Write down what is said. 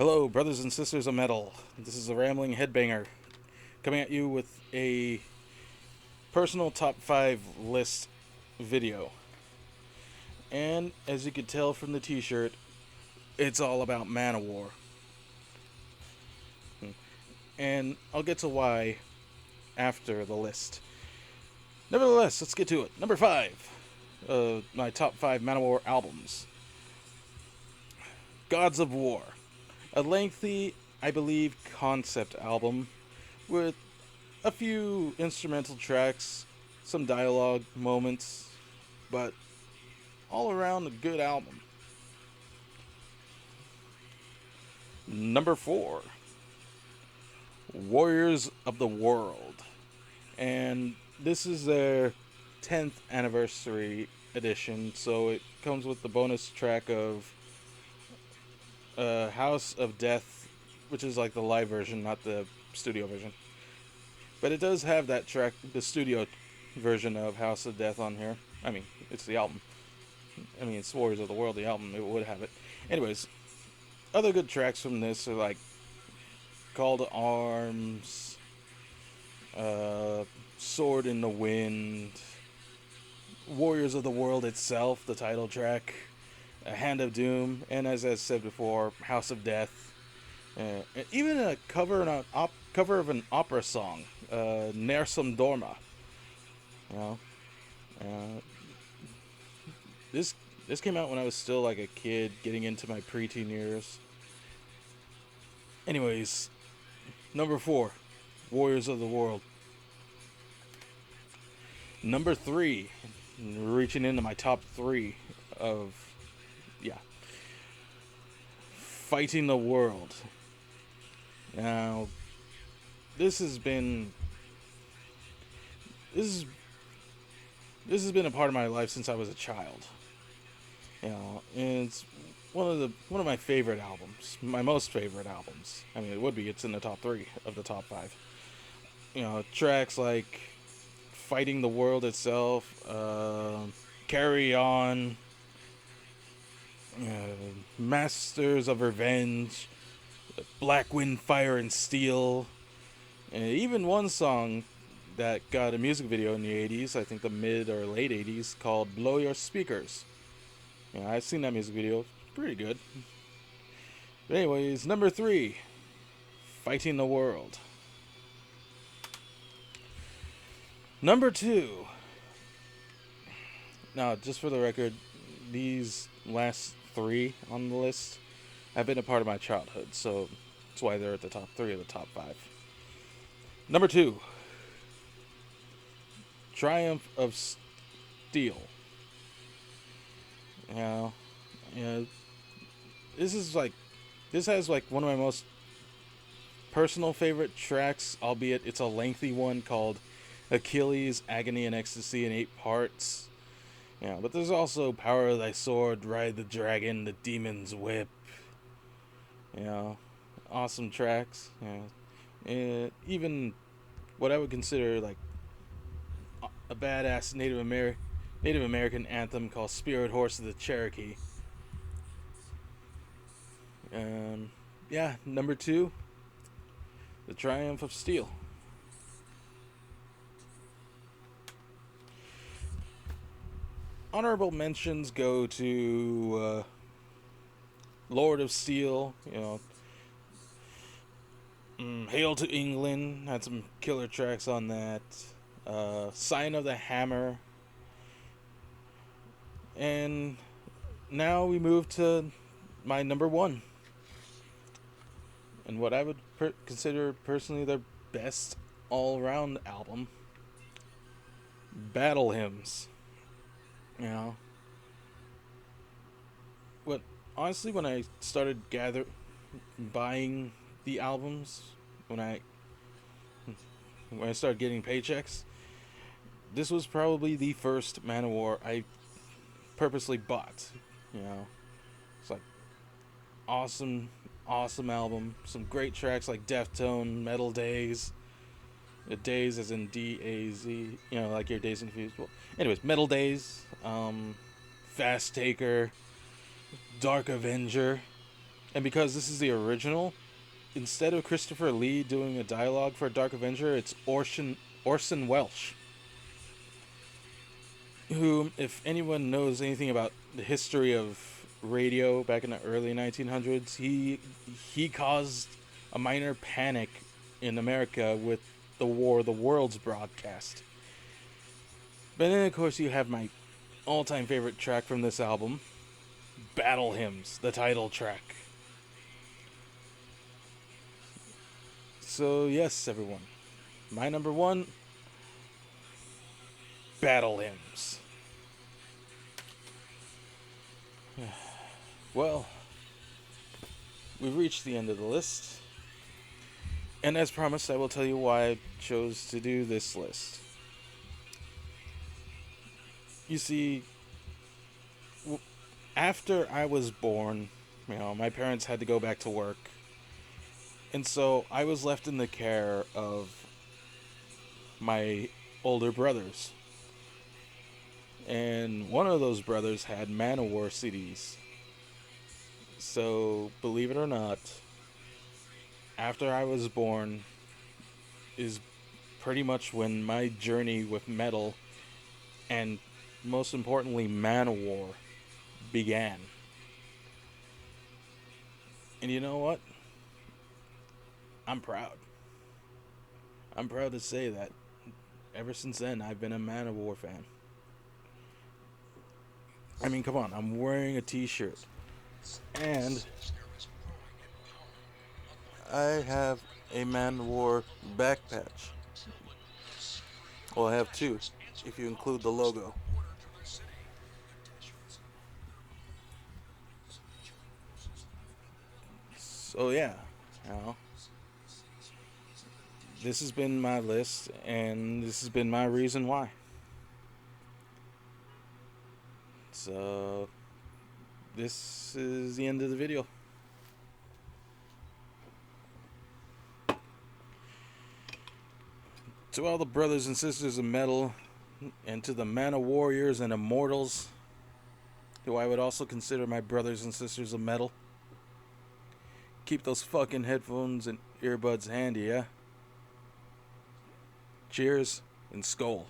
Hello, brothers and sisters of metal. This is a rambling headbanger coming at you with a personal top 5 list video. And as you can tell from the t shirt, it's all about Manowar. And I'll get to why after the list. Nevertheless, let's get to it. Number 5, my top 5 Manowar albums: Gods of War. A lengthy, I believe, concept album with a few instrumental tracks, some dialogue moments, but all around a good album. Number 4, Warriors of the World. And this is their 10th anniversary edition, so it comes with the bonus track of House of Death, which is like the live version, not the studio version. But it does have that track, the studio version of House of Death on here. I mean, it's the album. I mean, it's Warriors of the World, the album. It would have it. Anyways, other good tracks from this are like Call to Arms, Sword in the Wind, Warriors of the World itself, the title track, A Hand of Doom, and as I said before, House of Death. Even a cover, cover of an opera song, Nersum Dorma. You know, uh, this came out when I was still like a kid, getting into my preteen years. Anyways, number 4, Warriors of the World. Number 3, reaching into my top 3 of, Fighting the World. Now, this has been a part of my life since I was a child. You know, and it's one of my favorite albums, my most favorite albums. I mean, it would be. It's in the top 3 of the top 5. You know, tracks like Fighting the World itself, Carry On, Masters of Revenge, Black Wind, Fire and Steel, and even one song that got a music video in the 80s, I think the mid or late 80s, called Blow Your Speakers. I've seen that music video. It's pretty good. But anyways, number 3, Fighting the World. Number 2. Now, just for the record, these last 3 on the list have been a part of my childhood, so that's why they're at the top 3 of the top 5. Number 2, Triumph of Steel. You know, this has like one of my most personal favorite tracks, albeit it's a lengthy one, called Achilles, Agony and Ecstasy in 8 parts. But there's also Power of Thy Sword, Ride the Dragon, The Demon's Whip. Awesome tracks. Even what I would consider like a badass Native American anthem called Spirit Horse of the Cherokee. Number 2, The Triumph of Steel. Honorable mentions go to Lord of Steel, Hail to England, had some killer tracks on that. Sign of the Hammer. And now we move to my number 1. And what I would consider personally their best all-around album, Battle Hymns. Honestly, when I started buying the albums, when I started getting paychecks, this was probably the first Manowar I purposely bought. It's like awesome album. Some great tracks like Deftone, Metal Days. Days as in D-A-Z, like your Days Confused. Well, anyways, Metal Days, Fast Taker, Dark Avenger, And because this is the original, instead of Christopher Lee doing a dialogue for Dark Avenger, it's Orson Welles, who, if anyone knows anything about the history of radio back in the early 1900s, he caused a minor panic in America with the War of the Worlds broadcast. But then, of course, you have my all-time favorite track from this album, Battle Hymns, the title track. So, yes, everyone. My number one, Battle Hymns. Well, we've reached the end of the list. And as promised, I will tell you why I chose to do this list. You see, after I was born, my parents had to go back to work. And so I was left in the care of my older brothers. And one of those brothers had Manowar CDs. So, believe it or not, after I was born is pretty much when my journey with metal, and most importantly Manowar, began. And you know what? I'm proud. I'm proud to say that ever since then I've been a Manowar fan. I mean, come on, I'm wearing a t-shirt. And I have a Manowar back patch. Well, I have two, if you include the logo. So yeah, this has been my list, and this has been my reason why. So this is the end of the video. To all the brothers and sisters of metal, and to the Mana Warriors and Immortals, who I would also consider my brothers and sisters of metal, keep those fucking headphones and earbuds handy, yeah? Cheers and Skol.